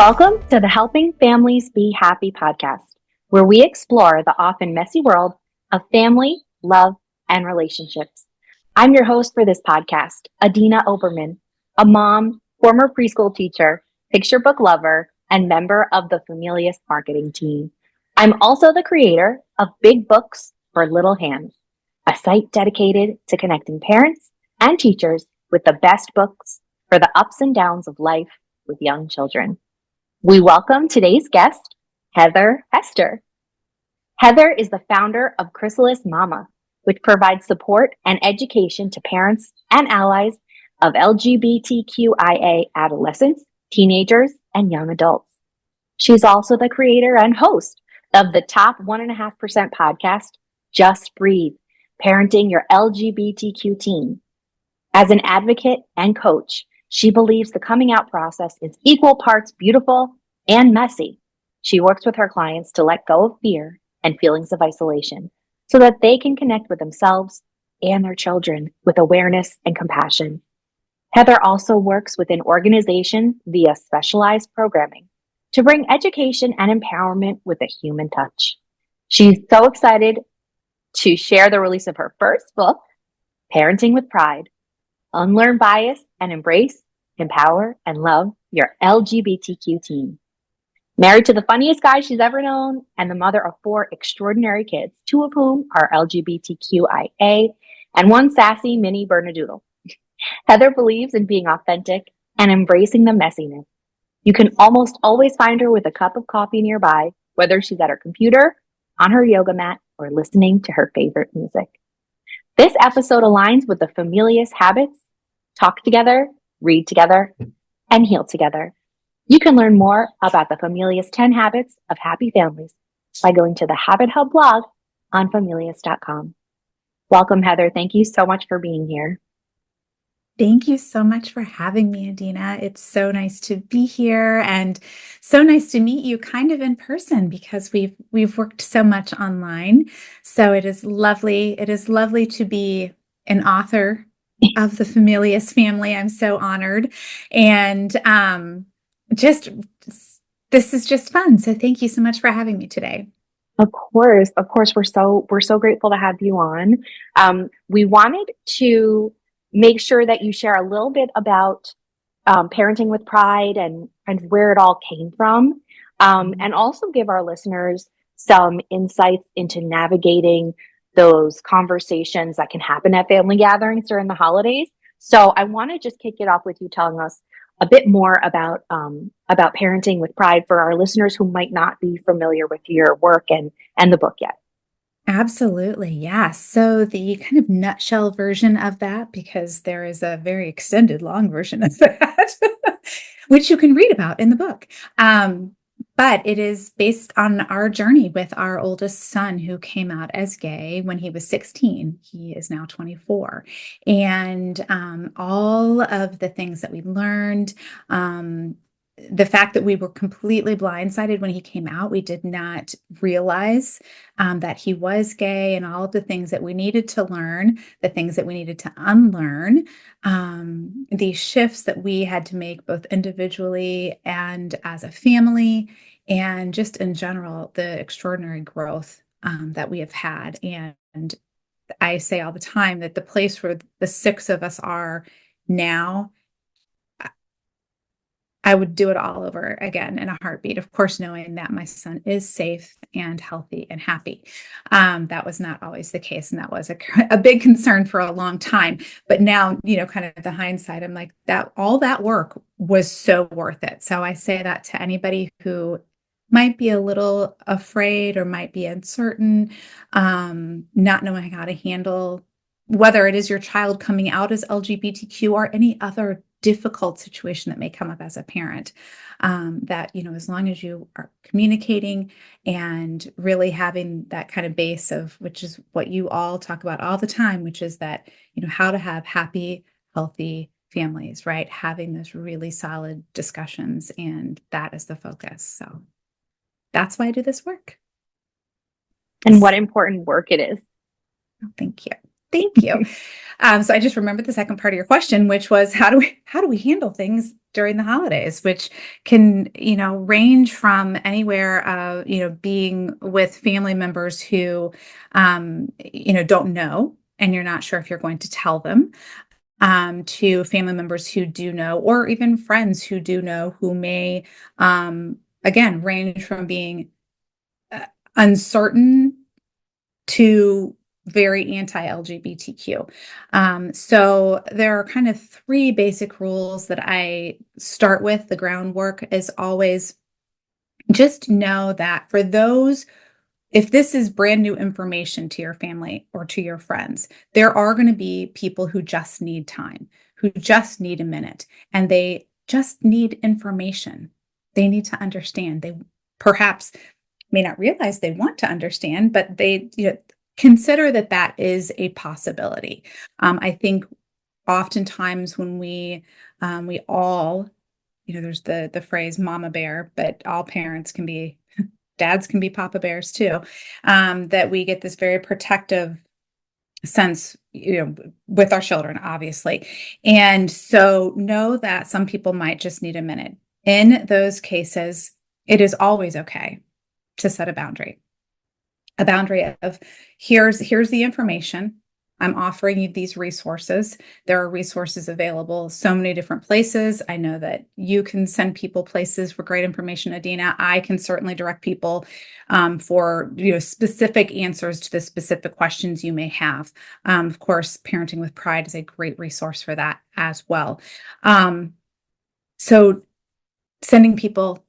Welcome to the Helping Families Be Happy podcast, where we explore the often messy world of family, love, and relationships. I'm your host for this podcast, Adina Oberman, a mom, former preschool teacher, picture book lover, and member of the Familius marketing team. I'm also the creator of Big Books for Little Hands, a site dedicated to connecting parents and teachers with the best books for the ups and downs of life with young children. We welcome today's guest, Heather Hester. Heather is the founder of Chrysalis Mama, which provides support and education to parents and allies of LGBTQIA adolescents, teenagers, and young adults. She's also the creator and host of the top 1.5% podcast, Just Breathe, Parenting Your LGBTQ Teen. As an advocate and coach, she believes the coming out process is equal parts beautiful and messy. She works with her clients to let go of fear and feelings of isolation so that they can connect with themselves and their children with awareness and compassion. Heather also works within organizations via specialized programming to bring education and empowerment with a human touch. She's so excited to share the release of her first book, Parenting with Pride, Unlearn Bias and Embrace, Empower and Love Your LGBTQ Teen. Married to the funniest guy she's ever known and the mother of 4 extraordinary kids, 2 of whom are LGBTQIA and 1 sassy mini Bernedoodle. Heather believes in being authentic and embracing the messiness. You can almost always find her with a cup of coffee nearby, whether she's at her computer, on her yoga mat, or listening to her favorite music. This episode aligns with the Familius habits: talk together, read together, and heal together. You can learn more about the Familius 10 Habits of Happy Families by going to the Habit Hub blog on familius.com. Welcome, Heather. Thank you so much for being here. Thank you so much for having me, Adina. It's so nice to be here and so nice to meet you kind of in person because we've worked so much online. So it is lovely. It is lovely to be an author of the Familius family. I'm so honored. And this is just fun. So thank you so much for having me today. Of course, we're so grateful to have you on. We wanted to make sure that you share a little bit about parenting with pride and where it all came from, and also give our listeners some insights into navigating those conversations that can happen at family gatherings during the holidays. So I want to just kick it off with you telling us a bit more about parenting with pride for our listeners who might not be familiar with your work and the book yet. Absolutely. Yeah. So the kind of nutshell version of that, because there is a very extended, long version of that, which you can read about in the book. But it is based on our journey with our oldest son who came out as gay when he was 16. He is now 24. And all of the things that we learned, the fact that we were completely blindsided when he came out, we did not realize that he was gay, and all of the things that we needed to learn, the things that we needed to unlearn, these shifts that we had to make both individually and as a family, and just in general, the extraordinary growth that we have had. And I say all the time that the place where the 6 of us are now, I would do it all over again in a heartbeat. Of course, knowing that my son is safe and healthy and happy. That was not always the case. And that was a big concern for a long time. But now, kind of the hindsight, I'm like, that all that work was so worth it. So I say that to anybody who might be a little afraid or might be uncertain, not knowing how to handle, whether it is your child coming out as LGBTQ or any other difficult situation that may come up as a parent, that, as long as you are communicating and really having that kind of base of, which is what you all talk about all the time, which is that, how to have happy, healthy families, right? Having those really solid discussions, and that is the focus. So that's why I do this work. And what important work it is. Oh, thank you. Thank you. So I just remembered the second part of your question, which was how do we handle things during the holidays, which can, range from anywhere, being with family members who, don't know, and you're not sure if you're going to tell them, to family members who do know, or even friends who do know, who may, again, range from being uncertain to very anti-LGBTQ. So there are kind of three basic rules that I start with. The groundwork is always just know that for those, if this is brand new information to your family or to your friends, there are going to be people who just need time, who just need a minute, and they just need information. They need to understand. They perhaps may not realize they want to understand, but they, consider that that is a possibility. I think oftentimes when we all, there's the phrase mama bear, but all parents can be, dads can be papa bears too, that we get this very protective sense, with our children, obviously. And so know that some people might just need a minute. In those cases, it is always okay to set a boundary of here's the information. I'm offering you these resources. There are resources available so many different places. I know that you can send people places for great information, Adina. I can certainly direct people for specific answers to the specific questions you may have. Of course, Parenting with Pride is a great resource for that as well. So sending people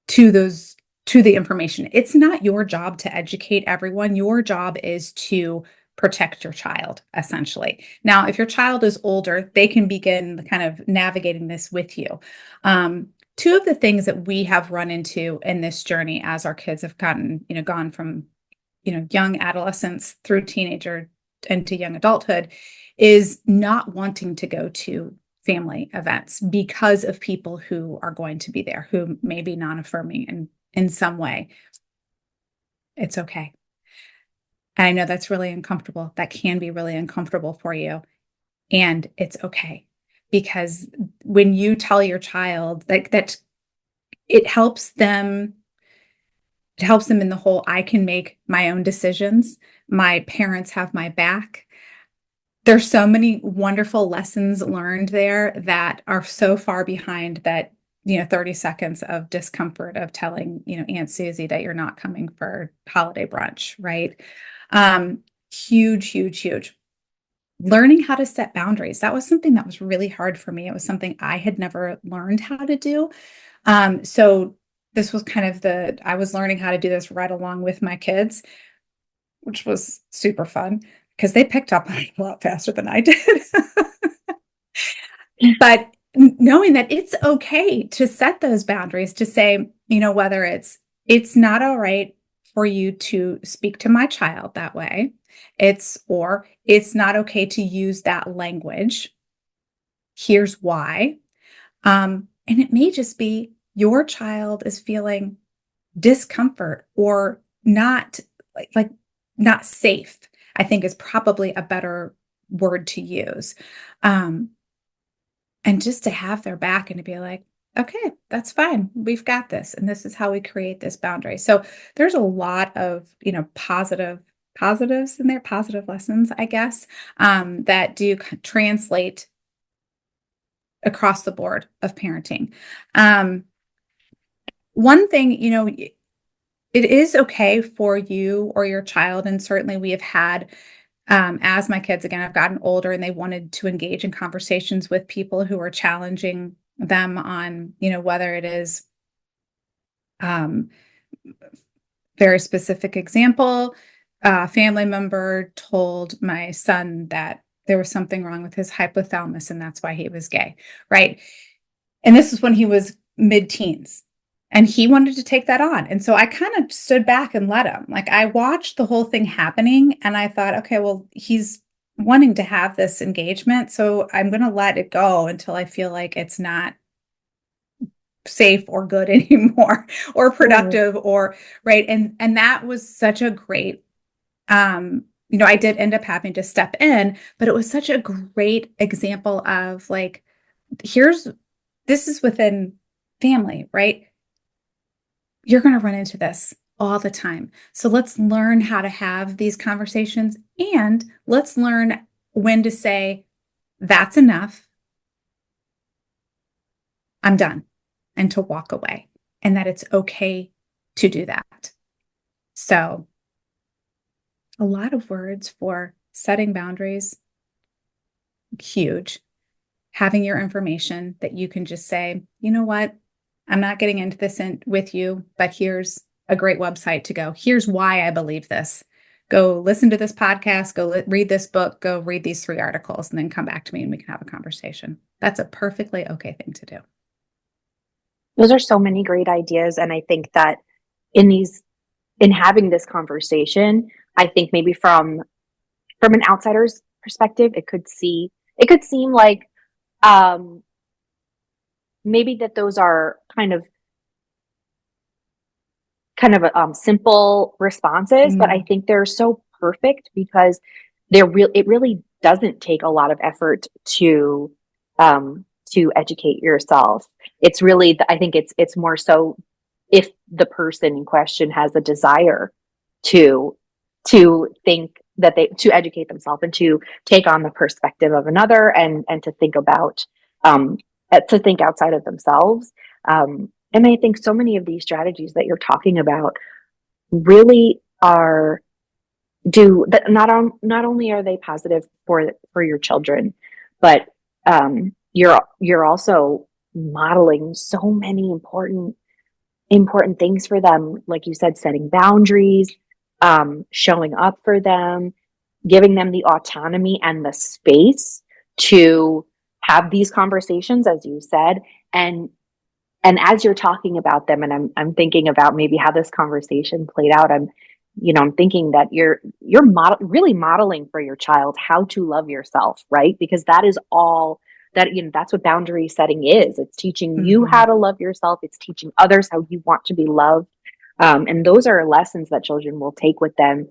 to the information. It's not your job to educate everyone. Your job is to protect your child, essentially. Now, if your child is older, they can begin kind of navigating this with you. Two of the things that we have run into in this journey as our kids have gone from, young adolescence through teenager into young adulthood, is not wanting to go to family events because of people who are going to be there, who may be non-affirming in some way. It's okay. I know that's really uncomfortable. That can be really uncomfortable for you. And it's okay. Because when you tell your child that it helps them in the whole, I can make my own decisions. My parents have my back. There's so many wonderful lessons learned there that are so far behind that 30 seconds of discomfort of telling, Aunt Susie that you're not coming for holiday brunch, right? Huge, huge, huge. Learning how to set boundaries. That was something that was really hard for me. It was something I had never learned how to do. So this was kind of I was learning how to do this right along with my kids, which was super fun because they picked up on it a lot faster than I did. But knowing that it's okay to set those boundaries, to say, whether it's not all right for you to speak to my child that way, or it's not okay to use that language. Here's why. And it may just be your child is feeling discomfort or not like not safe, I think is probably a better word to use. And just to have their back and to be like, okay, that's fine. We've got this. And this is how we create this boundary. So there's a lot of, positives in there, positive lessons, I guess, that do translate across the board of parenting. One thing, it is okay for you or your child. And certainly we have had, as my kids, again, have gotten older and they wanted to engage in conversations with people who are challenging them on, whether it is, very specific example, a family member told my son that there was something wrong with his hypothalamus and that's why he was gay, right? And this is when he was mid-teens. And he wanted to take that on. And so I kind of stood back and let him. Like I watched the whole thing happening and I thought, okay, well, he's wanting to have this engagement. So I'm going to let it go until I feel like it's not safe or good anymore or productive or right. And that was such a great, I did end up having to step in, but it was such a great example of like, here's this is within family, right? You're going to run into this all the time. So let's learn how to have these conversations, and let's learn when to say, that's enough. I'm done, and to walk away, and that it's okay to do that. So a lot of words for setting boundaries, huge. Having your information that you can just say, you know what, I'm not getting into this with you, but here's a great website to go. Here's why I believe this. Go listen to this podcast, go read this book, go read these 3 articles, and then come back to me and we can have a conversation. That's a perfectly okay thing to do. Those are so many great ideas. And I think that in having this conversation, I think maybe from an outsider's perspective, it could seem like maybe that those are kind of simple responses, but I think they're so perfect because it really doesn't take a lot of effort to educate yourself. It's really, I think it's more so if the person in question has a desire to think to educate themselves and to take on the perspective of another and to think about to think outside of themselves. And I think so many of these strategies that you're talking about really are do that. Not only are they positive for your children, but you're also modeling so many important things for them. Like you said, setting boundaries, showing up for them, giving them the autonomy and the space to have these conversations, as you said, and as you're talking about them, and I'm thinking about maybe how this conversation played out, I'm thinking that you're really modeling for your child how to love yourself, right? Because that is all that, that's what boundary setting is. It's teaching you how to love yourself. It's teaching others how you want to be loved. And those are lessons that children will take with them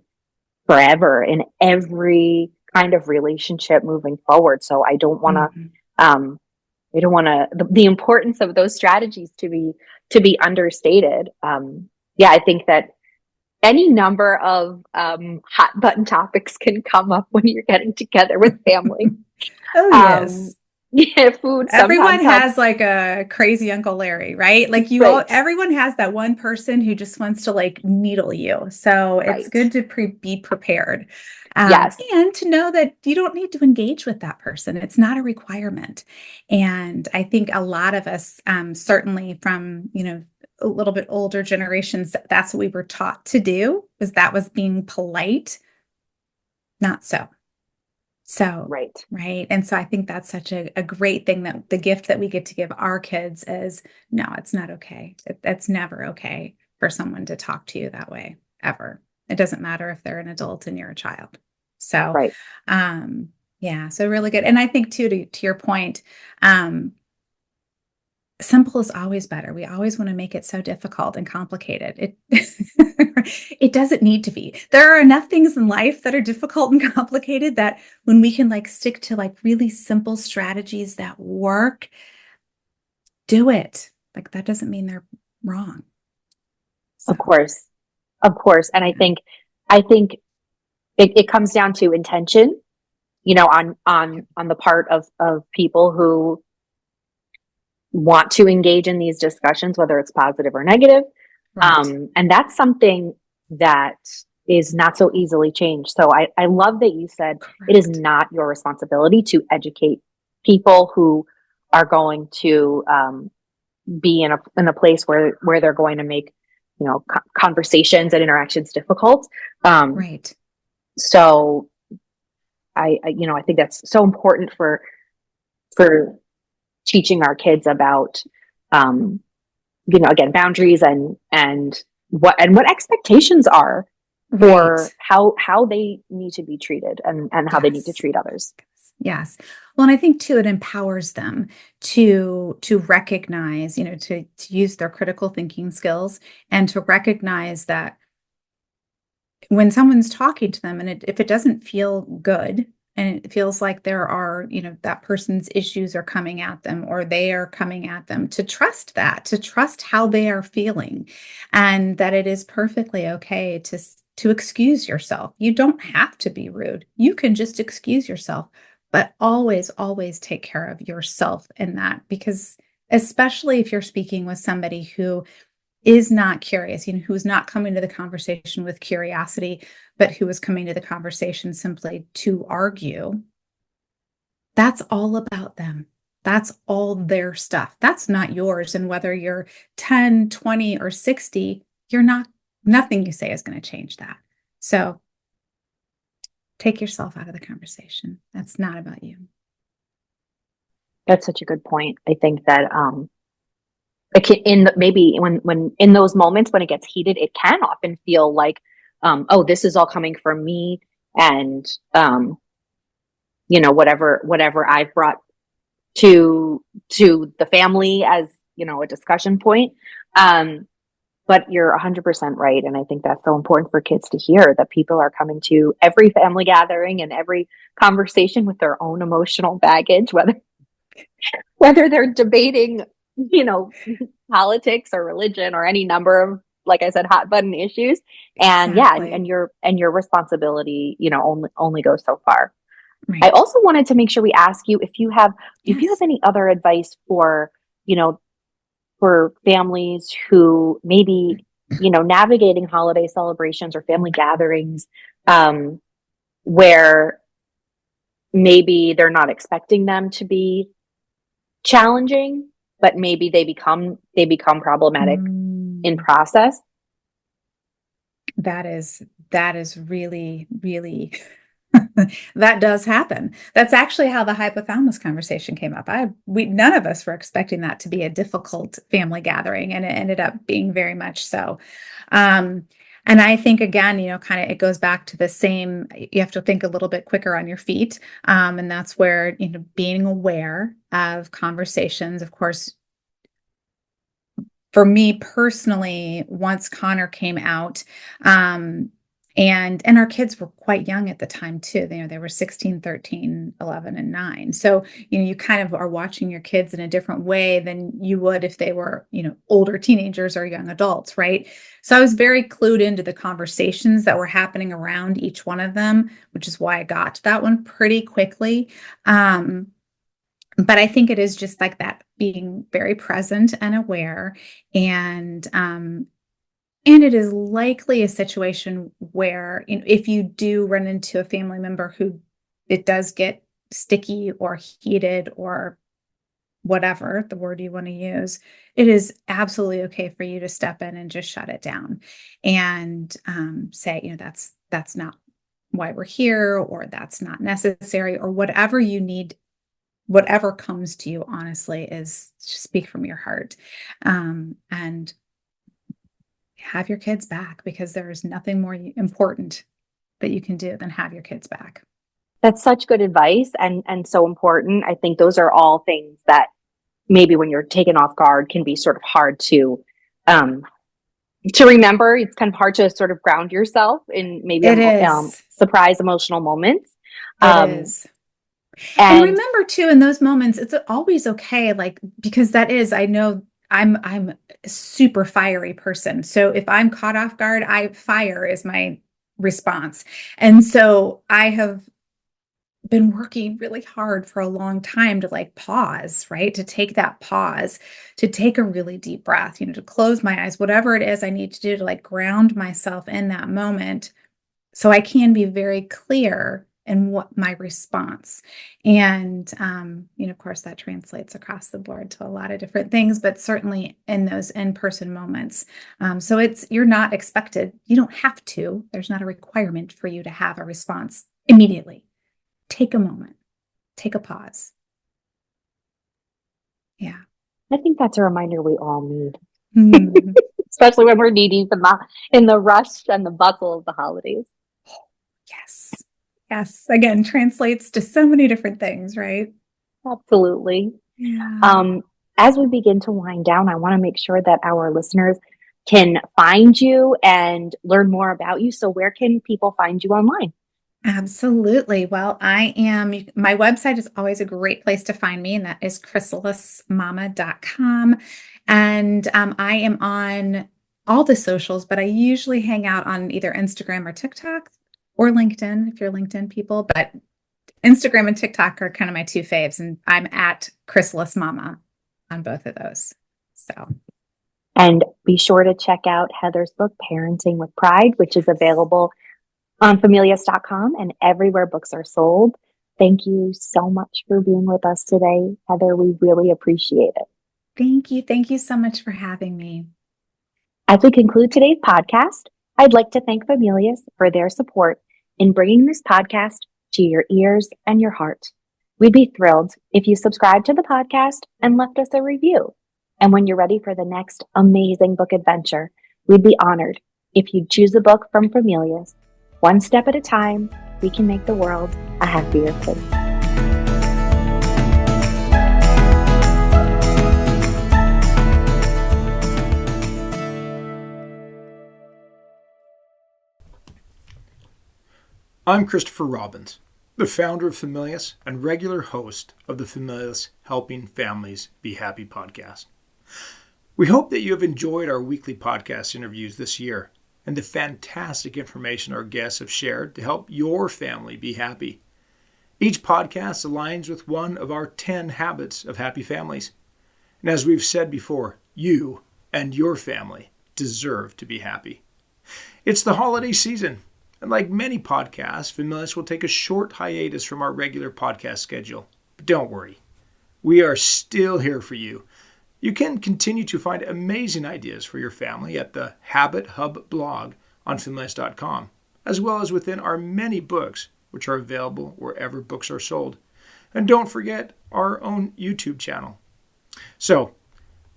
forever in every kind of relationship moving forward. So I don't want to, the importance of those strategies to be understated. Yeah, I think that any number of hot button topics can come up when you're getting together with family. Oh, yes. Yeah, food. Everyone has like a crazy Uncle Larry, right? Like everyone has that one person who just wants to like needle you. So it's good to be prepared. Yes. And to know that you don't need to engage with that person. It's not a requirement. And I think a lot of us, certainly from, a little bit older generations, that's what we were taught to do, that was being polite. Not so. So, right. And so I think that's such a great thing, that the gift that we get to give our kids is, no, it's not okay. It's never okay for someone to talk to you that way, ever. It doesn't matter if they're an adult and you're a child. So, yeah, so really good. And I think too, to your point, simple is always better. We always want to make it so difficult and complicated. It doesn't need to be. There are enough things in life that are difficult and complicated that when we can like stick to like really simple strategies that work, do it. Like that doesn't mean they're wrong. So. Of course. And I think it comes down to intention, on the part of people who want to engage in these discussions, whether it's positive or negative. Right. And that's something that is not so easily changed. So I love that you said it is not your responsibility to educate people who are going to be in a place where they're going to make, conversations and interactions difficult. Right. So I think that's so important for teaching our kids about, again, boundaries and what expectations are for how they need to be treated and how they need to treat others. Yes. Well, and I think too, it empowers them to recognize, to use their critical thinking skills and to recognize that when someone's talking to them and if it doesn't feel good and it feels like there are, that person's issues are coming at them or they are coming at them, to trust that, to trust how they are feeling, and that it is perfectly okay to excuse yourself. You don't have to be rude. You can just excuse yourself, but always, always take care of yourself in that, because especially if you're speaking with somebody who is not curious, who's not coming to the conversation with curiosity, but who is coming to the conversation simply to argue, that's all about them. That's all their stuff. That's not yours. And whether you're 10, 20, or 60, nothing you say is going to change that. So take yourself out of the conversation. That's not about you. That's such a good point. I think that maybe when in those moments when it gets heated, it can often feel like, oh, this is all coming from me, and whatever I've brought to the family as a discussion point. But you're 100% right, and I think that's so important for kids to hear, that people are coming to every family gathering and every conversation with their own emotional baggage, whether they're debating, politics or religion or any number of, like I said, hot button issues. And Exactly. and your responsibility, only goes so far. Right. I also wanted to make sure we ask you if you have Yes. any other advice for, for families who maybe, navigating holiday celebrations or family gatherings, where maybe they're not expecting them to be challenging, but maybe they become problematic in process. That is really, really, that does happen. That's actually how the hypothalamus conversation came up. None of us were expecting that to be a difficult family gathering, and it ended up being very much so. And I think, again, kind of, it goes back to the same, you have to think a little bit quicker on your feet. And that's where, being aware of conversations, of course. For me personally, once Connor came out, and our kids were quite young at the time too. They were 16, 13, 11, and 9. So, you kind of are watching your kids in a different way than you would if they were, older teenagers or young adults, right? So I was very clued into the conversations that were happening around each one of them, which is why I got to that one pretty quickly. But I think it is just like that, being very present and aware. And it is likely a situation where, if you do run into a family member who it does get sticky or heated or whatever the word you want to use, it is absolutely okay for you to step in and just shut it down and say, that's not why we're here, or that's not necessary, or whatever you need. Whatever comes to you, honestly, is just speak from your heart, and have your kids back, because there is nothing more important that you can do than have your kids back. That's such good advice, and so important. I think those are all things that maybe when you're taken off guard can be sort of hard to remember. It's kind of hard to sort of ground yourself in maybe It is. surprise emotional moments. It is. And remember too, in those moments, it's always okay, like, because I know I'm a super fiery person. So if I'm caught off guard, fire is my response. And so I have been working really hard for a long time to, like, pause, right? To take that pause, to take a really deep breath, to close my eyes, whatever it is I need to do to, like, ground myself in that moment, so I can be very clear in what my response. And, of course, that translates across the board to a lot of different things, but certainly in those in-person moments. So you're not expected. You don't have to. There's not a requirement for you to have a response immediately. Take a moment. Take a pause. Yeah. I think that's a reminder we all need. Mm-hmm. Especially when we're knee-deep in the rush and the bustle of the holidays. Yes. Yes. Again, translates to so many different things, right? Absolutely. Yeah. As we begin to wind down, I want to make sure that our listeners can find you and learn more about you. So where can people find you online? Absolutely. Well, my website is always a great place to find me, and that is chrysalismama.com. And I am on all the socials, but I usually hang out on either Instagram or TikTok or LinkedIn if you're LinkedIn people. But Instagram and TikTok are kind of my two faves, and I'm at Chrysalis Mama on both of those. So, And be sure to check out Heather's book, Parenting with Pride, which is available on Familius.com and everywhere books are sold. Thank you so much for being with us today, Heather. We really appreciate it. thank you. Thank you so much for having me. As we conclude today's podcast, I'd like to thank Familius for their support in bringing this podcast to your ears and your heart. We'd be thrilled if you subscribed to the podcast and left us a review. And when you're ready for the next amazing book adventure, we'd be honored if you'd choose a book from Familius. One step at a time, we can make the world a happier place. I'm Christopher Robbins, the founder of Familius and regular host of the Familius Helping Families Be Happy podcast. We hope that you have enjoyed our weekly podcast interviews this year and the fantastic information our guests have shared to help your family be happy. Each podcast aligns with one of our 10 habits of happy families. And as we've said before, you and your family deserve to be happy. It's the holiday season. And like many podcasts, Familius will take a short hiatus from our regular podcast schedule. But don't worry, we are still here for you. You can continue to find amazing ideas for your family at the Habit Hub blog on Familius.com, as well as within our many books, which are available wherever books are sold. And don't forget our own YouTube channel. So,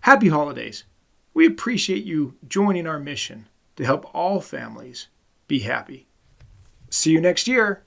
happy holidays. We appreciate you joining our mission to help all families be happy. See you next year.